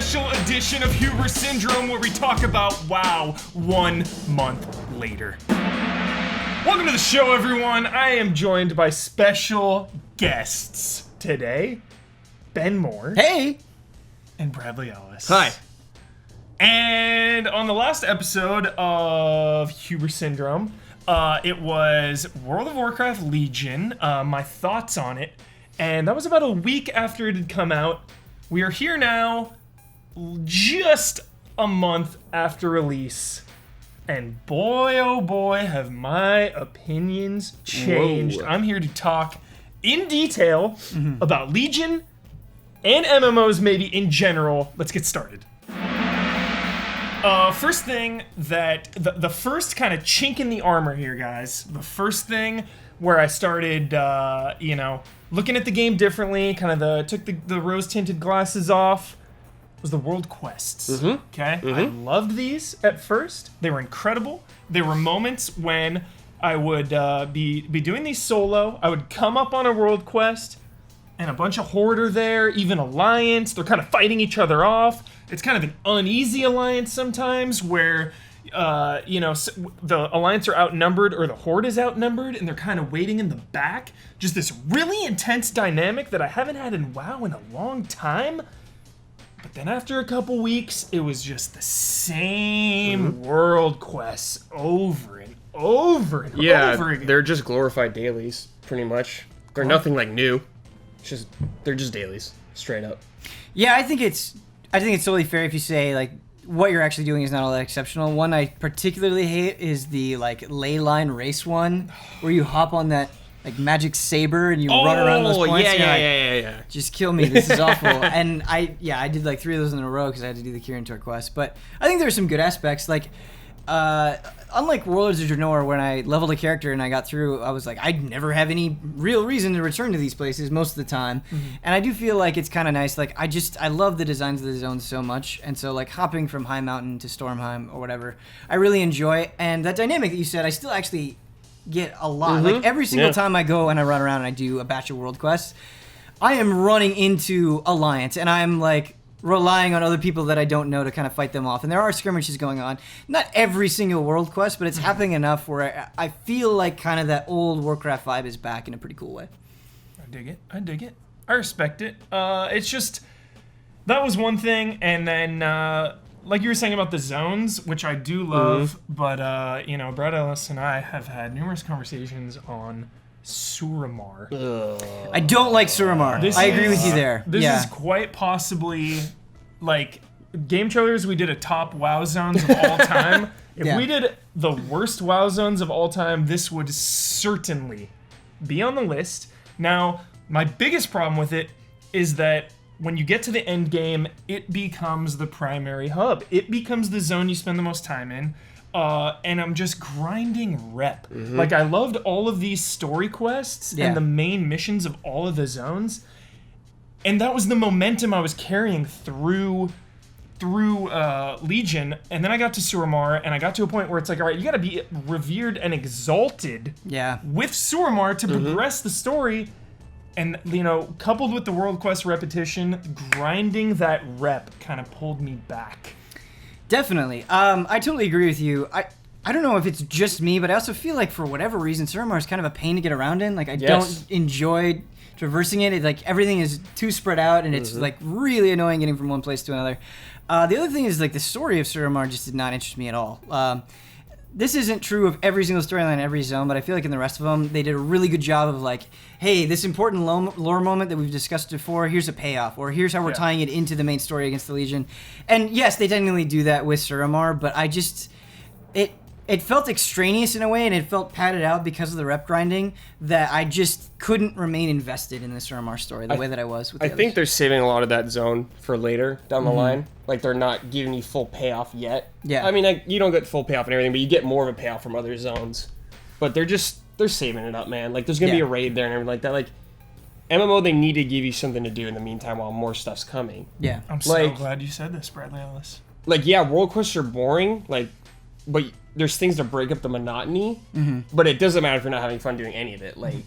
special edition of Huber Syndrome where we talk about WoW 1 month later. Welcome to the show, everyone. I am joined by special guests today. Ben Moore. Hey! And Bradley Ellis. Hi. And on the last episode of Huber Syndrome, it was World of Warcraft Legion, my thoughts on it, and that was about a week after it had come out. We are here now, just a month after release, and boy oh boy have my opinions changed. Whoa. I'm here to talk in detail about Legion and MMOs maybe in general. Let's get started. First thing that, the first kind of chink in the armor here, guys, the first thing where I started, looking at the game differently, kind of took the rose-tinted glasses off, was the world quests, okay? I loved these at first. They were incredible. There were moments when I would be doing these solo, I would come up on a world quest, and a bunch of Horde are there, even Alliance, they're kind of fighting each other off. It's kind of an uneasy alliance sometimes where, the Alliance are outnumbered or the Horde is outnumbered and they're kind of waiting in the back. Just this really intense dynamic that I haven't had in WoW in a long time. But then after a couple weeks, it was just the same world quests over and over and over again. They're just glorified dailies, pretty much. They're nothing like new. They're just dailies, straight up. Yeah, I think it's totally fair if you say like what you're actually doing is not all that exceptional. One I particularly hate is the like ley line race one, where you hop on that like magic saber and you run around those points. Yeah. Just kill me. This is awful. And I did like 3 of those in a row because I had to do the Kirin Tor quest. But I think there's some good aspects. Like, unlike Warlords of Draenor, when I leveled a character and I got through, I was like, I'd never have any real reason to return to these places most of the time. And I do feel like it's kind of nice. Like, I love the designs of the zones so much. And so, like, hopping from High Mountain to Stormheim or whatever, I really enjoy. And that dynamic that you said, I still actually get a lot. Like, every single time I go and I run around and I do a batch of world quests, I am running into Alliance, and I'm, like, relying on other people that I don't know to kind of fight them off. And there are skirmishes going on. Not every single world quest, but it's happening enough where I feel like kind of that old Warcraft vibe is back in a pretty cool way. I dig it. I respect it. It's just, that was one thing, and then, like you were saying about the zones, which I do love, but, Brad Ellis and I have had numerous conversations on Suramar. I don't like Suramar. I agree with you there. This is quite possibly, like, game trailers, we did a top WoW zones of all time. If we did the worst WoW zones of all time, this would certainly be on the list. Now, my biggest problem with it is that when you get to the end game, it becomes the primary hub. It becomes the zone you spend the most time in. And I'm just grinding rep. Like, I loved all of these story quests and the main missions of all of the zones. And that was the momentum I was carrying through Legion. And then I got to Suramar, and I got to a point where it's like, all right, you gotta be revered and exalted with Suramar to progress the story. And, coupled with the world quest repetition, grinding that rep kind of pulled me back. Definitely. I totally agree with you. I don't know if it's just me, but I also feel like for whatever reason, Suramar is kind of a pain to get around in. Like, I don't enjoy traversing it. It's like everything is too spread out, and it's like really annoying getting from one place to another. The other thing is like the story of Suramar just did not interest me at all. This isn't true of every single storyline in every zone, but I feel like in the rest of them, they did a really good job of like, hey, this important lore moment that we've discussed before, here's a payoff, or here's how we're tying it into the main story against the Legion. And yes, they technically do that with Suramar, but I just, it felt extraneous in a way, and it felt padded out because of the rep grinding, that I just couldn't remain invested in the Suramar story the way that I was with the I think they're saving a lot of that zone for later down the line. Like, they're not giving you full payoff yet. Yeah. I mean, you don't get full payoff and everything, but you get more of a payoff from other zones. But they're saving it up, man. Like, there's going to be a raid there and everything like that. Like, MMO, they need to give you something to do in the meantime while more stuff's coming. Yeah. I'm so glad you said this, Bradley Ellis. Like, yeah, world quests are boring, like, but there's things to break up the monotony, but it doesn't matter if you're not having fun doing any of it. Like,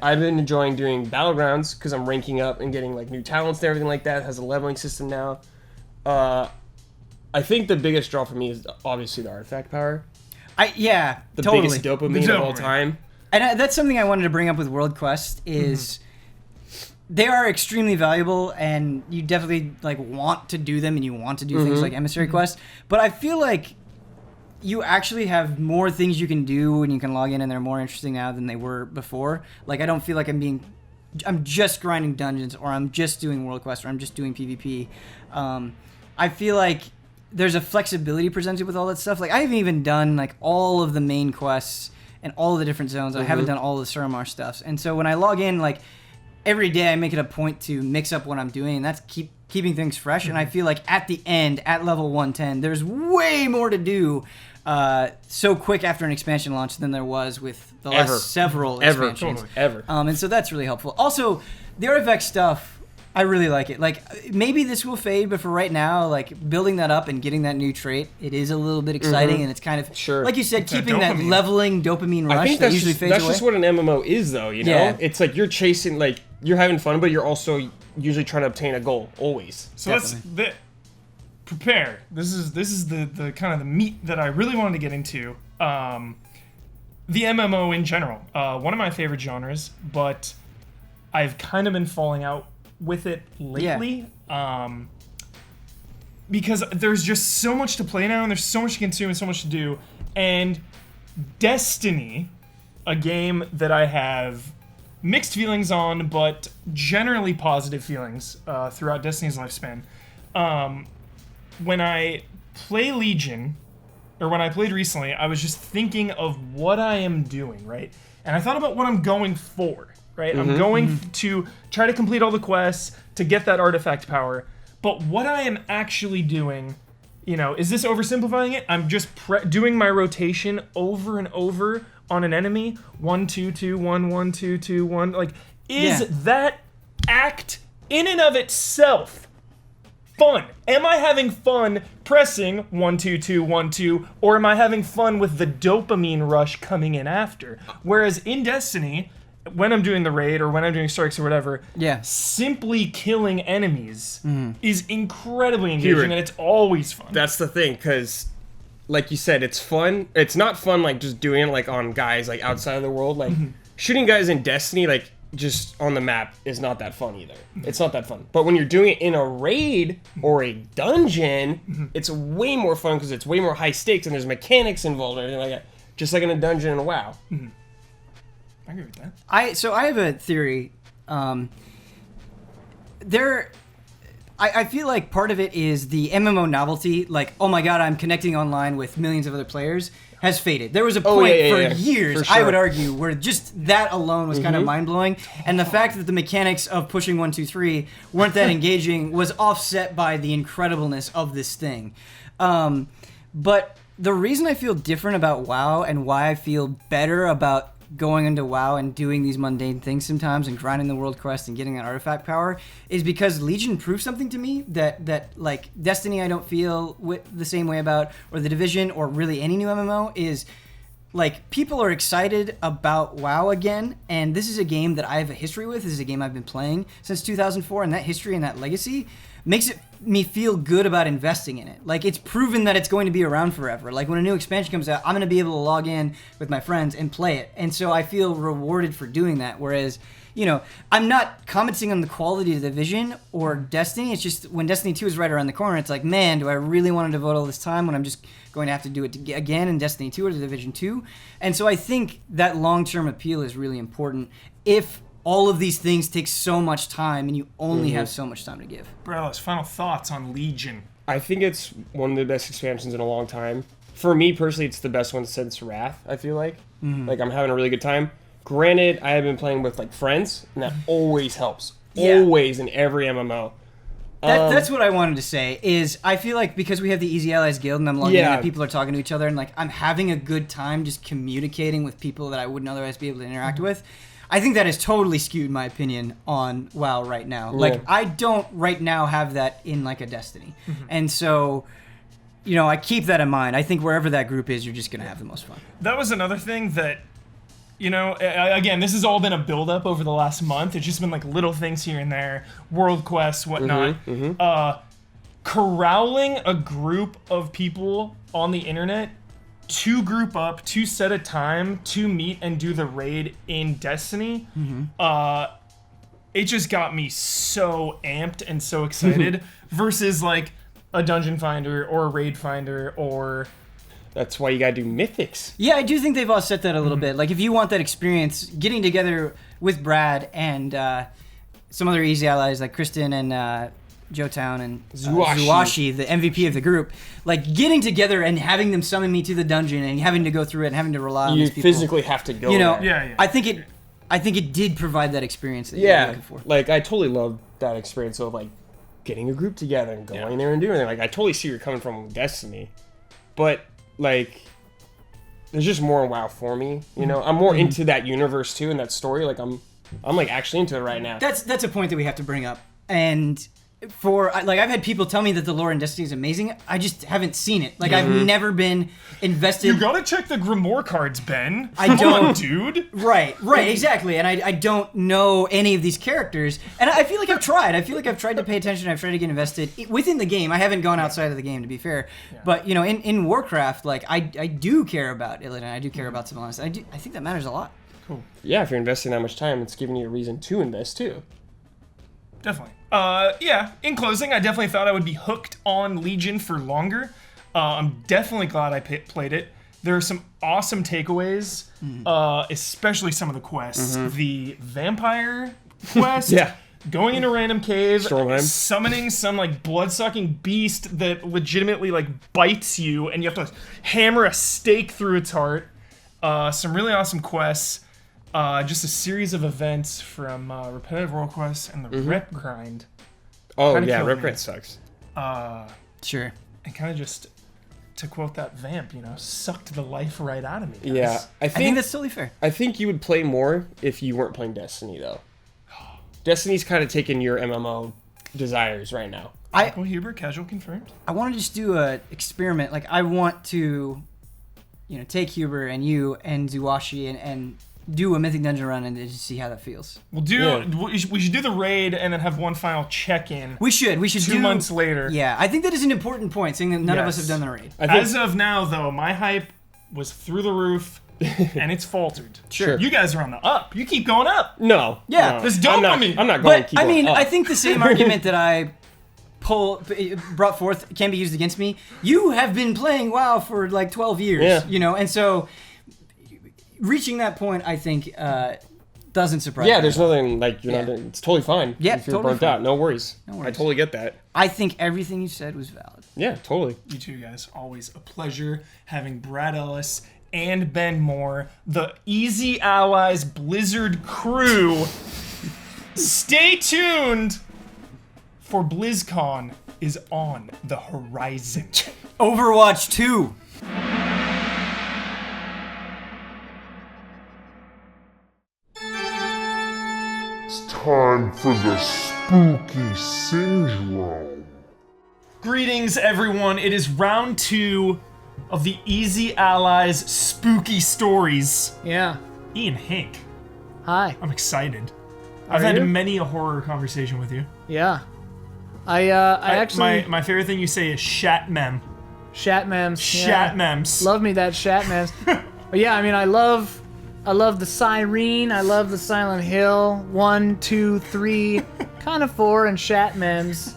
I've been enjoying doing Battlegrounds because I'm ranking up and getting, like, new talents and everything like that. It has a leveling system now. I think the biggest draw for me is obviously the artifact power. The Totally. Biggest dopamine of all time. And that's something I wanted to bring up with World Quest is they are extremely valuable, and you definitely like want to do them, and you want to do things like Emissary Quest. But I feel like you actually have more things you can do, and you can log in, and they're more interesting now than they were before. Like I don't feel like I'm just grinding dungeons, or I'm just doing World Quest, or I'm just doing PvP. I feel like there's a flexibility presented with all that stuff. Like I haven't even done like all of the main quests and all of the different zones. I haven't done all of the Suramar stuffs. And so when I log in, like every day I make it a point to mix up what I'm doing, and that's keeping things fresh. And I feel like at the end, at level 110, there's way more to do so quick after an expansion launch than there was with the last several expansions. Ever. And so that's really helpful. Also, the artifact stuff, I really like it. Like, maybe this will fade, but for right now, like, building that up and getting that new trait, it is a little bit exciting, and it's kind of, like you said, it's keeping that leveling dopamine rush I think that usually fades away. That's just what an MMO is, though, you know? Yeah. It's like you're chasing, like, you're having fun, but you're also usually trying to obtain a goal, always. So prepare. This is the kind of the meat that I really wanted to get into. The MMO in general. One of my favorite genres, but I've kind of been falling out with it lately. Because there's just so much to play now, and there's so much to consume and so much to do. And Destiny, a game that I have mixed feelings on, but generally positive feelings throughout Destiny's lifespan. When I play Legion, or when I played recently, I was just thinking of what I am doing, right? And I thought about what I'm going for, right? I'm going to try to complete all the quests to get that artifact power. But what I am actually doing, you know, is this oversimplifying it? I'm just doing my rotation over and over on an enemy. 1, 2, 2, 1, 1, 2, 2, 1. Like, is that act in and of itself fun? Am I having fun pressing 1, 2, 2, 1, 2, or am I having fun with the dopamine rush coming in after? Whereas in Destiny, when I'm doing the raid or when I'm doing strikes or whatever, simply killing enemies is incredibly engaging, and it's always fun. That's the thing, because, like you said, it's fun. It's not fun like just doing it like on guys like outside of the world. Like shooting guys in Destiny, like just on the map, is not that fun either. It's not that fun. But when you're doing it in a raid or a dungeon, it's way more fun because it's way more high stakes and there's mechanics involved and everything like that. Just like in a dungeon in a WoW. I agree with that. I have a theory. I feel like part of it is the MMO novelty. Like, oh my god, I'm connecting online with millions of other players, has faded. There was a point for years, for sure. I would argue, where just that alone was kind of mind-blowing. And the fact that the mechanics of pushing 1, 2, 3 weren't that engaging was offset by the incredibleness of this thing. But the reason I feel different about WoW and why I feel better about going into WoW and doing these mundane things sometimes and grinding the world quest and getting that artifact power is because Legion proved something to me that like Destiny I don't feel the same way about, or The Division, or really any new MMO, is like people are excited about WoW again, and this is a game that I have a history with. This is a game I've been playing since 2004, and that history and that legacy makes me feel good about investing in it. Like, it's proven that it's going to be around forever. Like, when a new expansion comes out, I'm going to be able to log in with my friends and play it. And so I feel rewarded for doing that. Whereas, you know, I'm not commenting on the quality of The Division or Destiny. It's just when Destiny 2 is right around the corner, it's like, man, do I really want to devote all this time when I'm just going to have to do it again in Destiny 2 or The Division 2? And so I think that long-term appeal is really important if all of these things take so much time and you only have so much time to give. Brellis, final thoughts on Legion? I think it's one of the best expansions in a long time. For me personally, it's the best one since Wrath, I feel like. Like, I'm having a really good time. Granted, I have been playing with like friends, and that always helps. Always in every MMO. That's what I wanted to say, is I feel like because we have the Easy Allies Guild and I'm logging in and people are talking to each other and like I'm having a good time just communicating with people that I wouldn't otherwise be able to interact with. I think that has totally skewed my opinion on WoW right now. Like, I don't right now have that in, like, a Destiny. And so, you know, I keep that in mind. I think wherever that group is, you're just going to have the most fun. That was another thing that, you know, again, this has all been a build-up over the last month. It's just been, like, little things here and there, world quests, whatnot. corralling a group of people on the internet to group up, to set a time, to meet and do the raid in Destiny, it just got me so amped and so excited versus like a dungeon finder or a raid finder or... That's why you gotta do mythics. Yeah, I do think they've offset that a little bit. Like, if you want that experience, getting together with Brad and some other easy allies like Kristen and Joetown and Zuashi, the MVP of the group, like getting together and having them summon me to the dungeon and having to go through it and having to rely on these people. You physically have to go. You know, there. I think it did provide that experience that you're looking for. Like I totally love that experience of like getting a group together and going there and doing it. Like I totally see where you're coming from with Destiny, but like there's just more WoW for me. You know, I'm more into that universe too and that story. Like I'm like actually into it right now. That's a point that we have to bring up. And I've had people tell me that the lore in Destiny is amazing. I just haven't seen it. Like I've never been invested. You gotta check the Grimoire cards, Ben. I don't, Come on, dude. Right, exactly. And I don't know any of these characters. And I feel like I've tried. I feel like I've tried to pay attention. I've tried to get invested within the game. I haven't gone outside of the game, to be fair. Yeah. But you know, in Warcraft, like I do care about Illidan. I do care about Sylvanas. I think that matters a lot. Cool. Yeah, if you're investing that much time, it's giving you a reason to invest too. Definitely. In closing, I definitely thought I would be hooked on Legion for longer. I'm definitely glad I played it. There are some awesome takeaways, especially some of the quests. The vampire quest, going in a random cave, summoning some like blood-sucking beast that legitimately like bites you, and you have to hammer a stake through its heart. Some really awesome quests. Just a series of events from repetitive role quests and the rep grind. Oh yeah, rep grind sucks. Sure. And kind of just, to quote that vamp, you know, sucked the life right out of me, guys. Yeah, I think that's totally fair. I think you would play more if you weren't playing Destiny though. Destiny's kind of taking your MMO desires right now. Michael Huber, casual confirmed. I want to just do an experiment. Like I want to, you know, take Huber and you and Zuashi and do a Mythic Dungeon run and just see how that feels. We should do the raid and then have one final check-in. We should 2 months later. Yeah, I think that is an important point, seeing that none of us have done the raid. As of now, though, my hype was through the roof, and it's faltered. Sure. You guys are on the up. You keep going up. No. Yeah. No. This dopamine. I'm not going to keep I mean, going up. I think the same argument that I brought forth can be used against me. You have been playing WoW for like 12 years, you know, and so reaching that point, I think, doesn't surprise me. Yeah, there's nothing like it's totally fine. Yeah, if you're totally burnt fine. out, no worries. I totally get that. I think everything you said was valid. Yeah, totally. You too, guys. Always a pleasure having Brad Ellis and Ben Moore, the Easy Allies Blizzard crew. Stay tuned, for BlizzCon is on the horizon. Overwatch 2. Time for the spooky syndrome. Greetings, everyone. It is round 2 of the Easy Allies spooky stories. Yeah. Ian Hink, Hi. I'm excited. Are I've had you? many a horror conversation with you. Yeah. I actually my favorite thing you say is shat mem. shat memes. Shat memes. Love me that shat memes. But yeah, I mean, I love the Siren. I love the Silent Hill 1, 2, 3, kind of 4, and shat memes.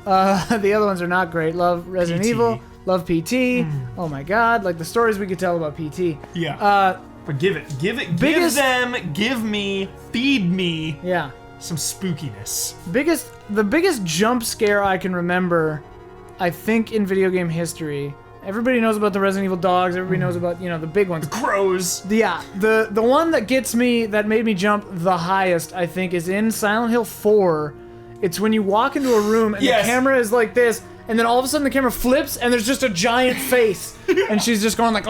The other ones are not great. Love Resident PT. Evil. Love PT. Oh my God, like the stories we could tell about PT. Yeah. But give me, feed me Yeah. some spookiness. The biggest jump scare I can remember, I think, in video game history. Everybody knows about the Resident Evil dogs. Everybody knows about, you know, the big ones. Crows. Yeah, the one that gets me, that made me jump the highest, I think, is in Silent Hill 4. It's when you walk into a room and the camera is like this, and then all of a sudden the camera flips and there's just a giant face, and she's just going like,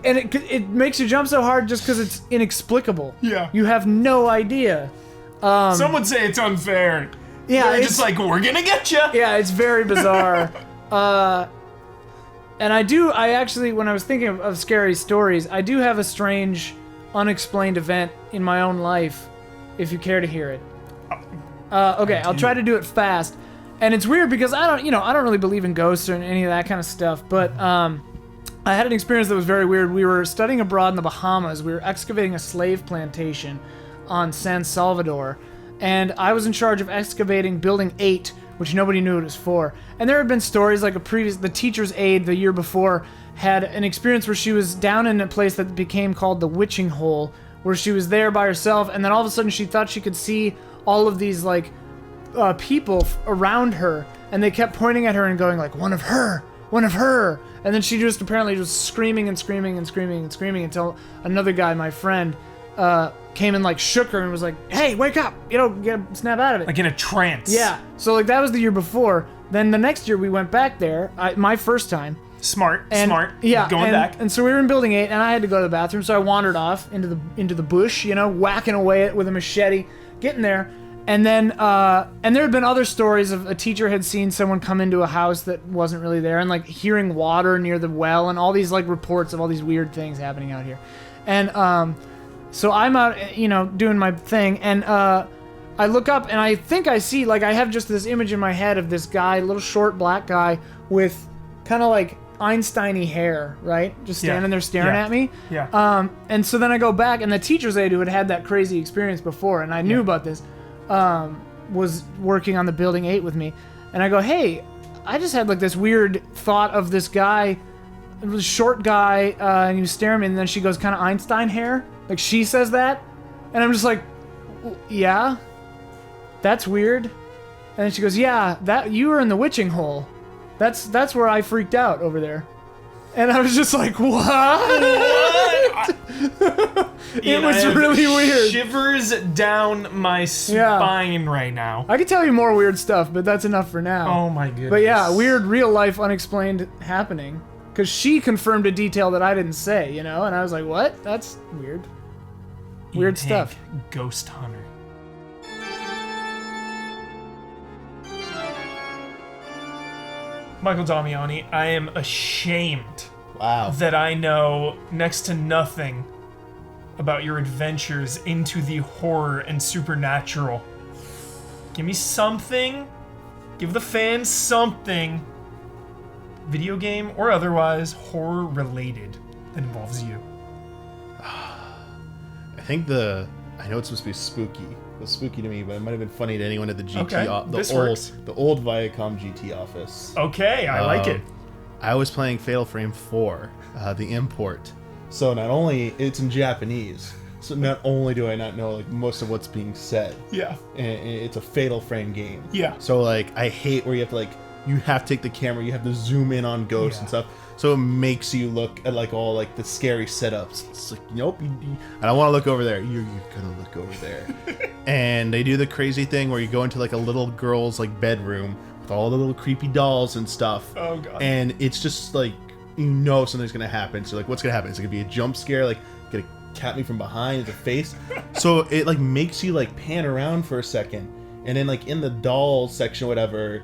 and it makes you jump so hard just because it's inexplicable. Yeah. You have no idea. Some would say it's unfair. Yeah, They're just like, we're gonna get you. Yeah, it's very bizarre. And I actually, when I was thinking of scary stories, I do have a strange, unexplained event in my own life, if you care to hear it. Okay, I'll try to do it fast. And it's weird because I don't really believe in ghosts or any of that kind of stuff, but I had an experience that was very weird. We were studying abroad in the Bahamas. We were excavating a slave plantation on San Salvador, and I was in charge of excavating Building 8, which nobody knew it was for. And there had been stories like the teacher's aide the year before had an experience where she was down in a place that became called the Witching Hole, where she was there by herself, and then all of a sudden she thought she could see all of these like people around her, and they kept pointing at her and going like, one of her, and then she just apparently was screaming and screaming and screaming and screaming until another guy, my friend, came and like shook her and was like, hey, wake up, snap out of it. Like in a trance. Yeah, so like that was the year before. Then the next year we went back there, my first time. Smart. Yeah, going back. And so we were in Building 8, and I had to go to the bathroom, so I wandered off into the bush, whacking away with a machete, getting there. And then, and there had been other stories of a teacher had seen someone come into a house that wasn't really there, and like hearing water near the well, and all these like reports of all these weird things happening out here. And so I'm out, doing my thing, and I look up and I think I see, like, I have just this image in my head of this guy, little short black guy with kind of like Einstein-y hair, right? Just standing there staring at me. Yeah. And so then I go back, and the teacher's aide who had that crazy experience before, and I knew about this, was working on the Building 8 with me. And I go, hey, I just had like this weird thought of this guy, it was a short guy, and he was staring at me, and then she goes, kind of Einstein hair? Like, she says that? And I'm just like, yeah? That's weird. And then she goes, yeah, that you were in the Witching Hole. That's where I freaked out over there. And I was just like, what? It was really weird. Shivers down my spine right now. I could tell you more weird stuff, but that's enough for now. Oh my goodness. But yeah, weird real life unexplained happening. Because she confirmed a detail that I didn't say, And I was like, what? That's weird. Weird stuff. Ghost hunter. Michael Damiani, I am ashamed that I know next to nothing about your adventures into the horror and supernatural. Give me something. Give the fans something. Video game or otherwise, horror related that involves you. I think I know it's supposed to be spooky. It was spooky to me, but it might have been funny to anyone at the GT, the old Viacom GT office. Okay, I like it. I was playing Fatal Frame 4, the import. So not only it's in Japanese, so not only do I not know like most of what's being said. Yeah. And it's a Fatal Frame game. Yeah. So like I hate where you have to take the camera, you have to zoom in on ghosts and stuff. So it makes you look at like all like the scary setups. It's like, nope, I don't want to look over there. You're gonna look over there. And they do the crazy thing where you go into like a little girl's like bedroom with all the little creepy dolls and stuff. Oh god. And it's just like, something's gonna happen. So like, what's gonna happen? It's gonna be a jump scare, like gonna tap me from behind the face. So it like makes you like pan around for a second, and then like in the doll section, whatever,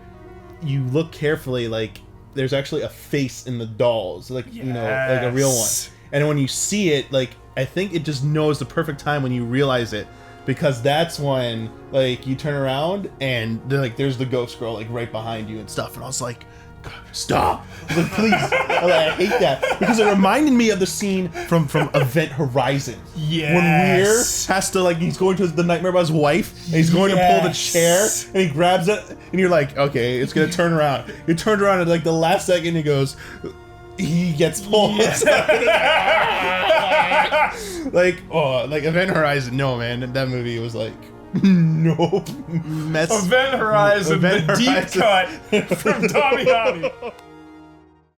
you look carefully, like there's actually a face in the dolls, like like a real one. And when you see it, like I think it just knows the perfect time when you realize it, because that's when like you turn around and there's the ghost girl like right behind you and stuff. And I was like, God, stop! I was like, please! I hate that because it reminded me of the scene from Event Horizon. Yes. When Weir has to he's going to the nightmare about his wife, and he's going to pull the chair, and he grabs it, and you're like, okay, it's gonna turn around. It turned around at like the last second. He goes, he gets pulled. Yes. like Event Horizon. No, man, that movie was like. No mess. Event Horizon, the deep cut from Damiani.